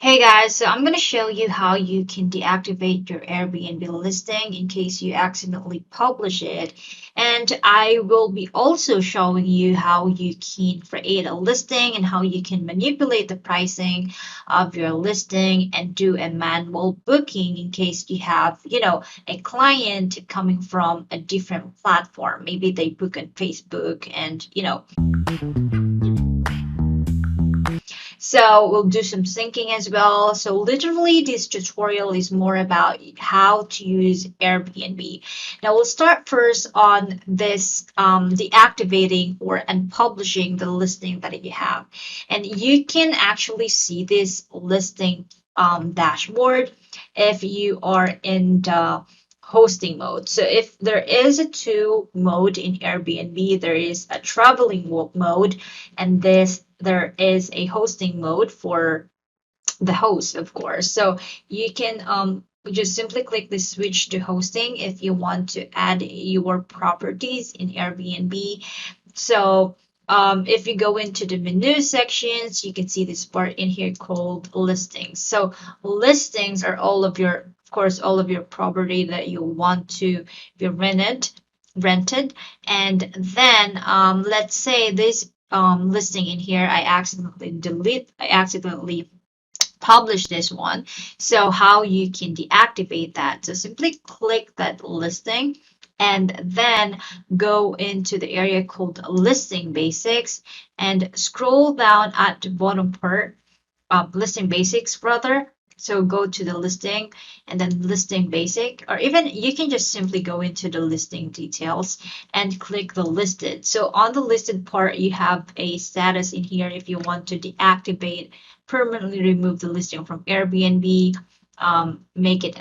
Hey guys, so I'm going to show you how you can deactivate your Airbnb listing in case you accidentally publish it. And I will be also showing you how you can create a listing and how you can manipulate the pricing of your listing and do a manual booking in case you have, a client coming from a different platform. Maybe they book on Facebook and. So we'll do some syncing as well. So literally this tutorial is more about how to use Airbnb. Now we'll start first on this deactivating or unpublishing the listing that you have. And you can actually see this listing dashboard if you are in the hosting mode. So if there is a two mode in Airbnb, there is a traveling mode and there is a hosting mode for the host, of course. So you can just simply click the switch to hosting if you want to add your properties in Airbnb. So if you go into the menu sections, you can see this part in here called listings. So listings are of course, all of your property that you want to be rented. And then let's say this listing in here, I accidentally publish this one. So how you can deactivate that. So simply click that listing and then go into the area called listing basics and scroll down at the bottom part, listing basics rather. So go to the listing and then listing basic, or even you can just simply go into the listing details and click the listed. So on the listed part, you have a status in here if you want to deactivate, permanently remove the listing from Airbnb, make it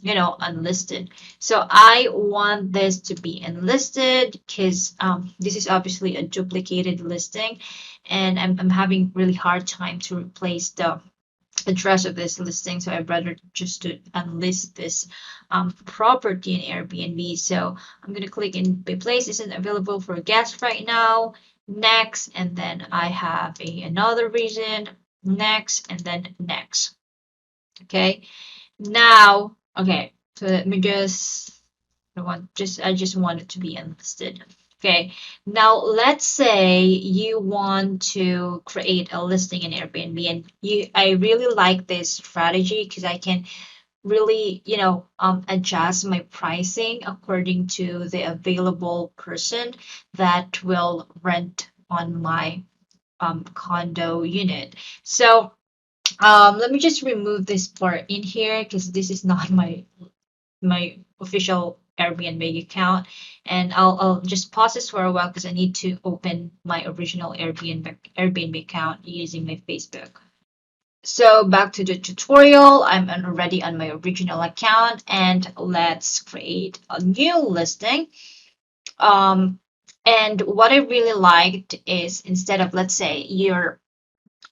unlisted. So I want this to be unlisted because this is obviously a duplicated listing, and I'm having really hard time to replace the address of this listing, so I'd rather just to unlist this property in Airbnb. So I'm going to click in the place isn't available for guests right now, next, and then I have another reason, next, and then next. Okay, now, okay, so let me I just want it to be unlisted. Okay, now let's say you want to create a listing in Airbnb, and I really like this strategy because I can really, adjust my pricing according to the available person that will rent on my condo unit. So let me just remove this part in here because this is not my official Airbnb account, and I'll just pause this for a while because I need to open my original Airbnb account using my Facebook. So back to the tutorial, I'm already on my original account, and let's create a new listing. And what I really liked is instead of, let's say, your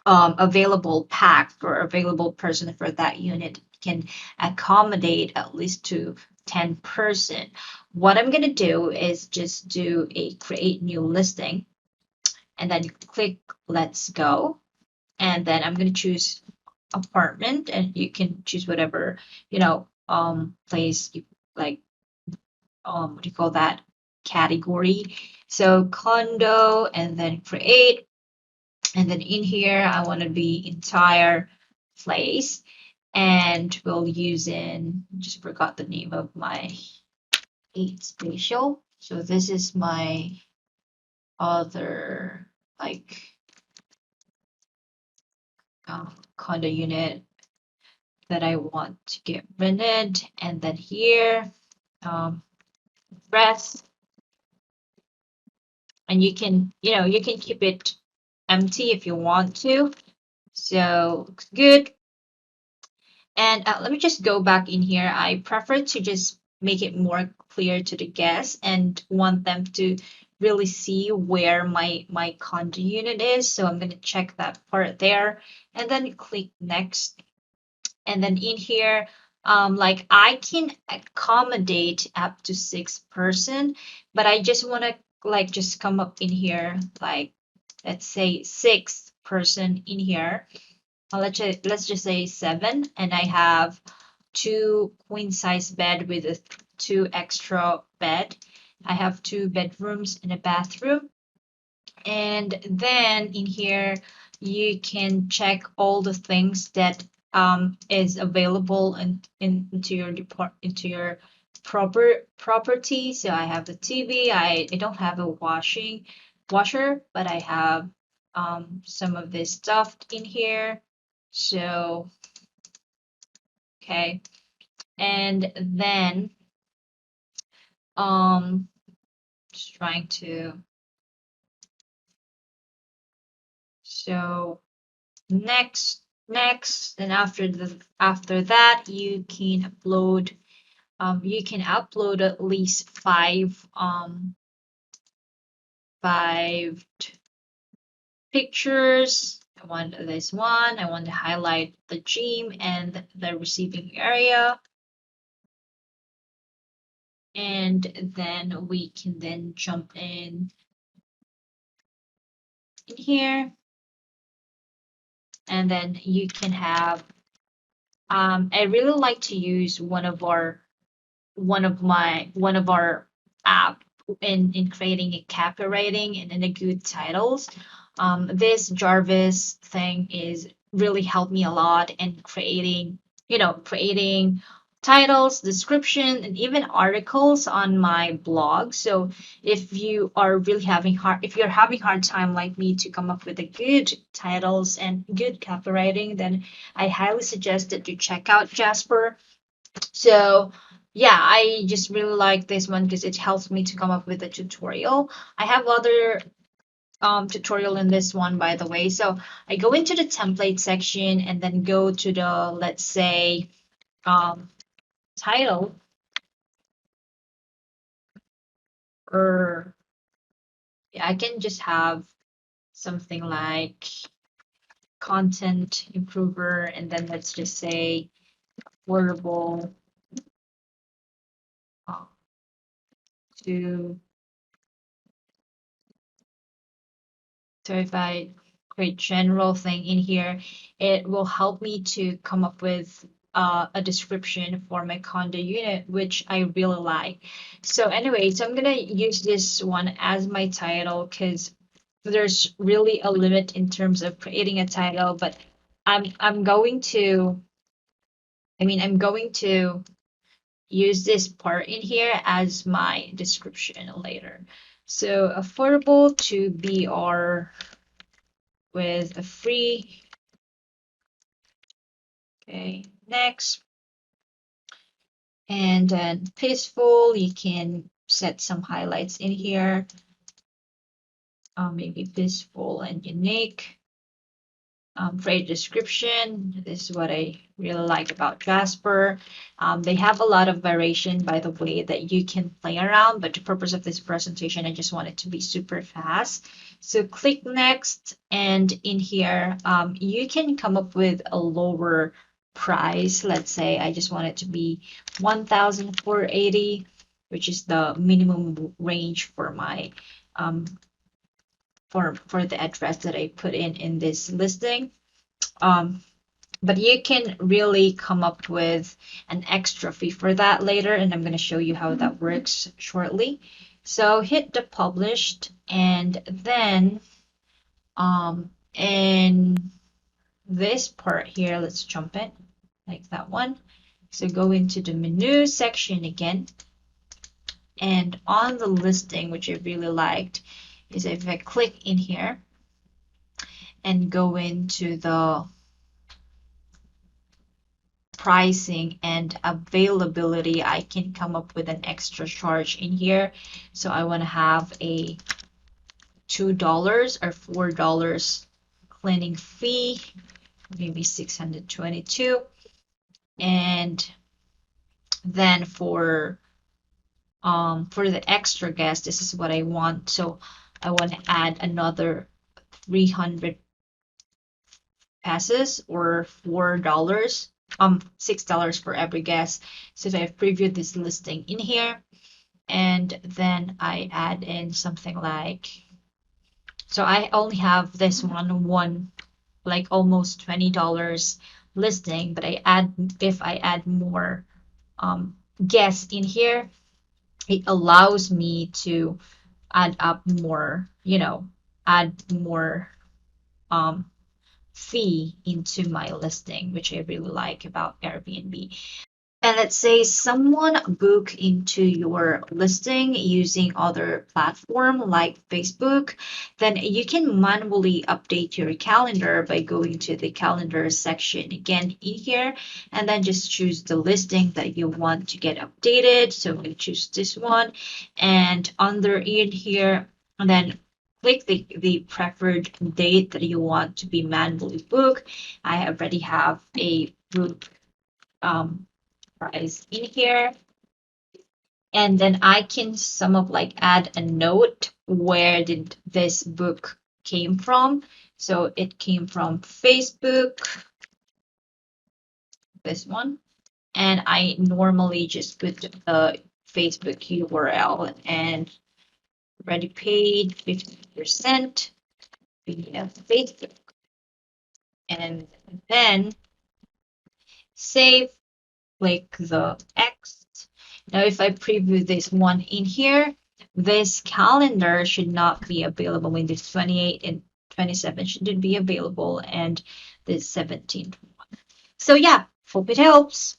available pack or available person for that unit can accommodate at least to 10%. What I'm going to do is just do a create new listing, and then you click let's go, and then I'm going to choose apartment, and you can choose whatever place you like, what do you call that, category. So condo, and then create, and then in here I want to be entire place, and we'll use in, just forgot the name of my 8 spatial. So this is my other like condo unit that I want to get rented, and then here rest, and you can keep it empty if you want to. So looks good. And let me just go back in here. I prefer to just make it more clear to the guests and want them to really see where my condo unit is. So I'm going to check that part there, and then click next. And then in here, like I can accommodate up to 6 person, but I just want to like just come up in here, like let's say 6 person in here. let's just say 7, and I have 2 queen-size bed with a 2 extra bed. I have 2 bedrooms and a bathroom. And then in here, you can check all the things that is available into your into your property. So I have the TV. I don't have a washer, but I have some of this stuff in here. So okay, and then just trying to so next and after that you can upload at least five pictures. I want this one. I want to highlight the gym and the receiving area. And then we can then jump in here. And then you can have I really like to use one of our app in creating a copywriting and a good titles. This Jarvis thing is really helped me a lot in creating titles, description, and even articles on my blog. So if you're having hard time like me to come up with a good titles and good copywriting, then I highly suggest that you check out Jasper. So yeah, I just really like this one because it helps me to come up with a tutorial. I have other tutorial in this one, by the way. So I go into the template section and then go to the, let's say, title, or yeah, I can just have something like content improver, and then let's just say affordable uh, to So if I create general thing in here, it will help me to come up with a description for my condo unit, which I really like. So anyway, so I'm gonna use this one as my title because there's really a limit in terms of creating a title, but I'm going to, I'm going to use this part in here as my description later. So affordable to BR with a free. Okay, next. And then peaceful, you can set some highlights in here. Maybe peaceful and unique. Great description. This is what I really like about Jasper. They have a lot of variation, by the way, that you can play around, but the purpose of this presentation, I just want it to be super fast. So click next, and in here, you can come up with a lower price. Let's say I just want it to be 1,480, which is the minimum range for my for the address that I put in this listing. But you can really come up with an extra fee for that later, and I'm going to show you how that works shortly. So hit the published, and then in this part here, let's jump in like that one. So go into the menu section again, and on the listing, which I really liked, is if I click in here and go into the pricing and availability, I can come up with an extra charge in here. So I want to have a $2 or $4 cleaning fee, maybe 622. And then for the extra guest, this is what I want. So I want to add another 300 passes or $4, $6 for every guest. So if I previewed this listing in here, and then I add in something like, so I only have this one like almost $20 listing, but if I add more guests in here, it allows me to add up more, add more um, fee into my listing, which I really like about Airbnb. And let's say someone book into your listing using other platform like Facebook, then you can manually update your calendar by going to the calendar section again in here, and then just choose the listing that you want to get updated. So we choose this one, and under in here, and then click the preferred date that you want to be manually booked. I already have a book price in here. And then I can sum up like add a note where did this book came from. So it came from Facebook, this one. And I normally just put the Facebook URL and already paid 50% via Facebook. And then save, click the X. Now, if I preview this one in here, this calendar should not be available in the 28 and 27 shouldn't be available, and the 17th one. So yeah, hope it helps.